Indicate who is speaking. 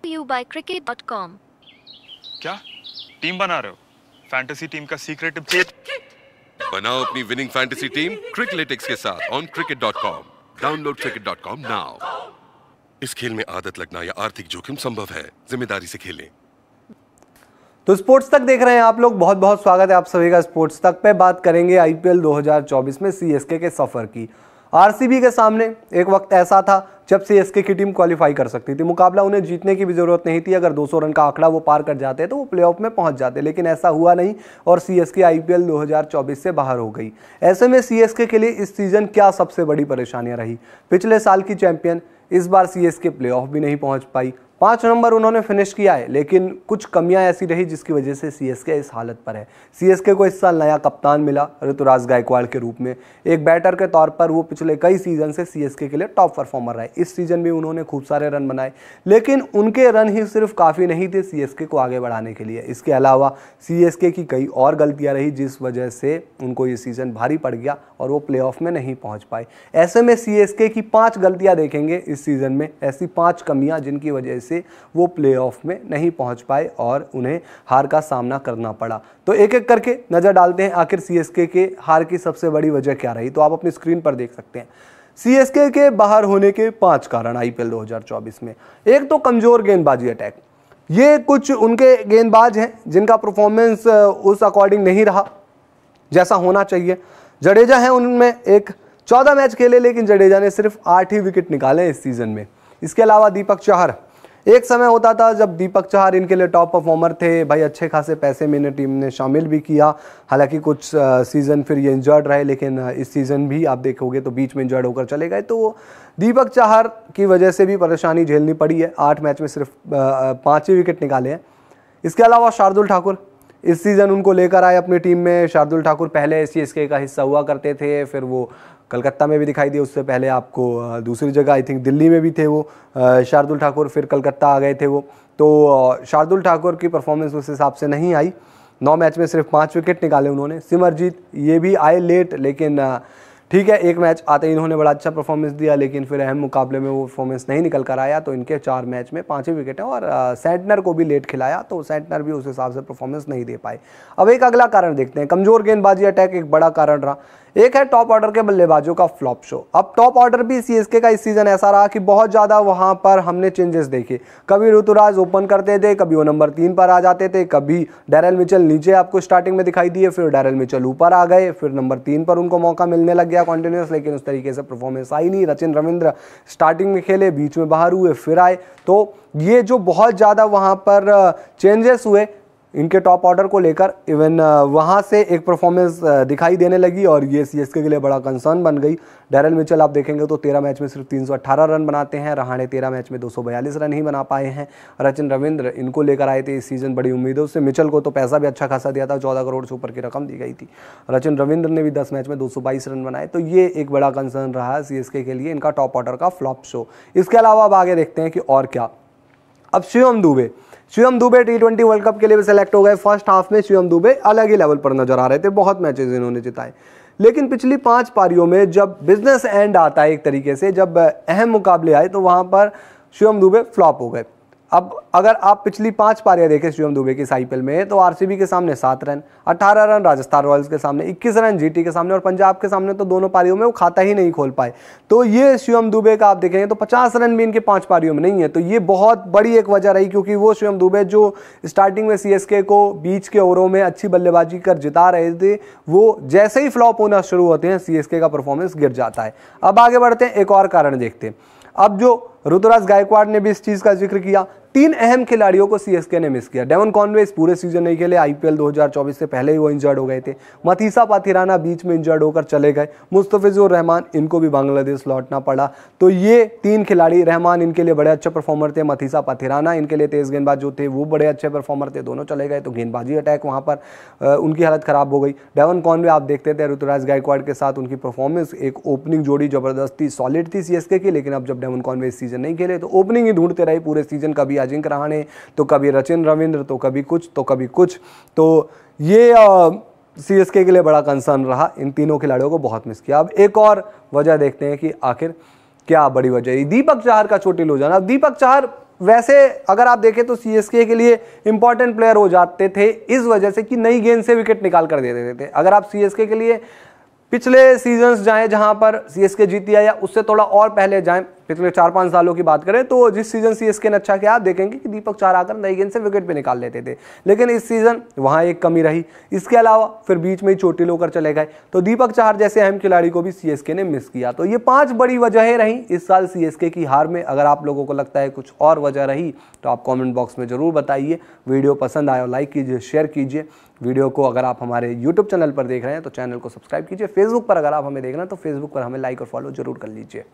Speaker 1: to you by Cricket.com.
Speaker 2: क्या team बना रहे हो? फैंटेसी टीम का सीक्रेट टिप
Speaker 3: बनाओ अपनी विनिंग फैंटेसी टीम क्रिकलेटिक्स के साथ on cricket.com. Download cricket.com now. इस खेल में आदत लगना या आर्थिक जोखिम संभव है, जिम्मेदारी से खेलें।
Speaker 4: तो स्पोर्ट्स तक देख रहे हैं आप लोग, बहुत बहुत स्वागत है आप सभी का। स्पोर्ट्स तक पे बात करेंगे आईपीएल 2024 में सीएसके के सफर की। आरसीबी के सामने एक वक्त ऐसा था जब सीएसके की टीम क्वालिफाई कर सकती थी, मुकाबला उन्हें जीतने की भी जरूरत नहीं थी। अगर 200 रन का आंकड़ा वो पार कर जाते तो वो प्लेऑफ में पहुंच जाते, लेकिन ऐसा हुआ नहीं और सीएसके आईपीएल 2024 से बाहर हो गई। ऐसे में सीएसके के लिए इस सीजन क्या सबसे बड़ी परेशानियां रही? पिछले साल की चैंपियन इस बार सीएसके प्लेऑफ भी नहीं पहुंच पाई। 5 नंबर उन्होंने फिनिश किया है, लेकिन कुछ कमियां ऐसी रही जिसकी वजह से सीएसके इस हालत पर है। सीएसके को इस साल नया कप्तान मिला ऋतुराज गायकवाड़ के रूप में। एक बैटर के तौर पर वो पिछले कई सीजन से सीएसके के लिए टॉप परफॉर्मर रहे। इस सीजन भी उन्होंने खूब सारे रन बनाए, लेकिन उनके रन ही सिर्फ काफ़ी नहीं थे सीएसके को आगे बढ़ाने के लिए। इसके अलावा सीएसके की कई और गलतियाँ रही जिस वजह से उनको ये सीज़न भारी पड़ गया और वो प्लेऑफ में नहीं पहुँच पाए। ऐसे में सीएसके की 5 गलतियाँ देखेंगे इस सीज़न में, ऐसी 5 कमियाँ जिनकी वजह से वो प्लेऑफ में नहीं पहुंच पाए और उन्हें हार का सामना करना पड़ा। तो एक एक करके नजर डालते हैं आखिर सीएसके के हार की सबसे बड़ी वजह क्या रही। तो आप अपनी स्क्रीन पर देख सकते हैं सीएसके के बाहर होने के 5 कारण आईपीएल 2024 में। एक तो कमजोर गेंदबाजी अटैक। ये कुछ उनके गेंदबाज हैं जिनका परफॉर्मेंस उस अकॉर्डिंग नहीं रहा जैसा होना चाहिए। जडेजा है, उनमें एक 14 मैच खेले, लेकिन जडेजा ने सिर्फ 8 ही विकेट निकाले इस सीजन में। इसके अलावा दीपक चहर, एक समय होता था जब दीपक चहर इनके लिए टॉप परफॉर्मर थे भाई, अच्छे खासे पैसे में इन्हें टीम ने शामिल भी किया। हालांकि कुछ सीज़न फिर ये इंजर्ड रहे, लेकिन इस सीज़न भी आप देखोगे तो बीच में इंजर्ड होकर चले गए। तो दीपक चहर की वजह से भी परेशानी झेलनी पड़ी है। 8 मैच में सिर्फ 5 ही विकेट निकाले हैं। इसके अलावा शार्दुल ठाकुर इस सीज़न उनको लेकर आए अपनी टीम में। शार्दुल ठाकुर पहले सीएसके का हिस्सा हुआ करते थे, फिर वो कलकत्ता में भी दिखाई दिए, उससे पहले आपको दूसरी जगह आई थिंक दिल्ली में भी थे वो शार्दुल ठाकुर, फिर कलकत्ता आ गए थे वो। तो शार्दुल ठाकुर की परफॉर्मेंस उस हिसाब से नहीं आई। 9 मैच में सिर्फ 5 विकेट निकाले उन्होंने। सिमरजीत ये भी आए लेट, लेकिन ठीक है, एक मैच आते ही इन्होंने बड़ा अच्छा परफॉर्मेंस दिया, लेकिन फिर अहम मुकाबले में वो परफॉर्मेंस नहीं निकल कर आया। तो इनके 4 मैच में 5 ही विकेट है और सेंटनर को भी लेट खिलाया, तो सेंटनर भी उस हिसाब से परफॉर्मेंस नहीं दे पाए। अब एक अगला कारण देखते हैं। कमजोर गेंदबाजी अटैक एक बड़ा कारण रहा। एक है टॉप ऑर्डर के बल्लेबाजों का फ्लॉप शो। अब टॉप ऑर्डर भी सीएसके का इस सीजन ऐसा रहा कि बहुत ज़्यादा वहाँ पर हमने चेंजेस देखे। कभी ऋतुराज ओपन करते थे, कभी वो नंबर 3 पर आ जाते थे, कभी डैरेल मिचेल नीचे आपको स्टार्टिंग में दिखाई दिए, फिर डैरेल मिचेल ऊपर आ गए, फिर नंबर 3 पर उनको मौका मिलने लग गया कंटिन्यूस, लेकिन उस तरीके से परफॉर्मेंस आई नहीं। रचिन रविंद्र स्टार्टिंग में खेले, बीच में बाहर हुए, फिर आए। तो ये जो बहुत ज़्यादा वहाँ पर चेंजेस हुए इनके टॉप ऑर्डर को लेकर, इवन वहाँ से एक परफॉर्मेंस दिखाई देने लगी और ये सीएसके के लिए बड़ा कंसर्न बन गई। डैरेल मिचेल आप देखेंगे तो 13 मैच में सिर्फ 318 रन बनाते हैं। रहाणे 13 मैच में 242 रन ही बना पाए हैं। रचिन रविंद्र इनको लेकर आए थे इस सीज़न बड़ी उम्मीदों से। मिचेल को तो पैसा भी अच्छा खासा दिया था, 14 करोड़ से ऊपर की रकम दी गई थी। रचिन रविंद्र ने भी 10 मैच में 222 रन बनाए। तो ये एक बड़ा कंसर्न रहा सीएसके के लिए, इनका टॉप ऑर्डर का फ्लॉप शो। इसके अलावा अब आगे देखते हैं कि और क्या। अब Shivam Dubey T20 world cup के लिए भी सिलेक्ट हो गए। फर्स्ट हाफ में शिवम दुबे अलग ही लेवल पर नजर आ रहे थे, बहुत मैचेस इन्होंने जिताए, लेकिन पिछली 5 पारियों में जब बिजनेस एंड आता है एक तरीके से, जब अहम मुकाबले आए तो वहां पर शिवम दुबे फ्लॉप हो गए। अब अगर आप पिछली 5 पारियां देखें शिवम दुबे की आईपीएल में, तो आरसीबी के सामने 7 रन, 18 रन राजस्थान रॉयल्स के सामने, 21 रन जीटी के सामने और पंजाब के सामने तो दोनों पारियों में वो खाता ही नहीं खोल पाए। तो ये शिवम दुबे का आप देखेंगे तो 50 रन भी इनके 5 पारियों में नहीं है। तो ये बहुत बड़ी एक वजह रही, क्योंकि वो शिवम दुबे जो स्टार्टिंग में सीएसके को बीच के ओवरों में अच्छी बल्लेबाजी कर जिता रहे थे, वो जैसे ही फ्लॉप होना शुरू होते हैं सीएसके का परफॉर्मेंस गिर जाता है। अब आगे बढ़ते हैं, एक और कारण देखते हैं। अब जो ऋतुराज गायकवाड़ ने भी इस चीज का जिक्र किया, 3 अहम खिलाड़ियों को सीएसके ने मिस किया। डेवन कॉनवे इस पूरे सीजन नहीं खेले, आईपीएल 2024 से पहले ही वो इंजर्ड हो गए थे। मथीसा पाथिराना बीच में इंजर्ड होकर चले गए। मुस्तफिजुर रहमान, इनको भी बांग्लादेश लौटना पड़ा। तो ये 3 खिलाड़ी, रहमान इनके लिए बड़े अच्छे परफॉर्मर थे, मथीसा पाथिराना इनके लिए तेज गेंदबाज जो थे वो बड़े अच्छे परफॉर्मर थे, दोनों चले गए। तो गेंदबाजी अटैक वहाँ पर उनकी हालत खराब हो गई। डेवन कॉनवे आप देखते थे ऋतुराज गायकवाड़ के साथ उनकी परफॉर्मेंस, एक ओपनिंग जोड़ी जबरदस्ती सॉलिड थी सीएसके की, लेकिन अब जब डेवन कॉनवे इस सीजन नहीं खेले तो ओपनिंग ही ढूंढते रहे पूरे सीजन। कभी अजिंक्य रहाणे, तो कभी रचिन रविंद्र, तो कभी कुछ तो कभी कुछ। तो ये सीएसके के लिए बड़ा कंसर्न रहा, इन तीनों खिलाड़ियों को बहुत मिस किया। अब एक और वजह देखते हैं कि आखिर क्या बड़ी वजह है। दीपक चहर का चोटिल हो जाना। अब दीपक चहर वैसे अगर आप देखें तो सीएसके के लिए इंपॉर्टेंट प्लेयर हो जाते थे इस वजह से कि नई गेंद से विकेट निकाल कर दे देते थे। अगर आप सीएसके के लिए पिछले सीजन्स जाएं जहां पर सीएसके जीती है या उससे थोड़ा और पहले जाएं, पिछले 4-5 सालों की बात करें तो जिस सीजन सीएसके ने अच्छा किया आप देखेंगे कि दीपक चाहर आकर नई गेंद से विकेट पे निकाल लेते थे, लेकिन इस सीजन वहां एक कमी रही। इसके अलावा फिर बीच में ही चोटिल होकर चले गए, तो दीपक चाहर जैसे अहम खिलाड़ी को भी सीएसके ने मिस किया। तो ये 5 बड़ी वजहें रहीं इस साल सीएसके की हार में। अगर आप लोगों को लगता है कुछ और वजह रही तो आप कॉमेंट बॉक्स में जरूर बताइए। वीडियो पसंद आया लाइक कीजिए, शेयर कीजिए। वीडियो को अगर आप हमारे यूट्यूब चैनल पर देख रहे हैं तो चैनल को सब्सक्राइब कीजिए। फेसबुक पर अगर आप हमें देख रहे हैं तो फेसबुक पर हमें लाइक और फॉलो जरूर कर लीजिए।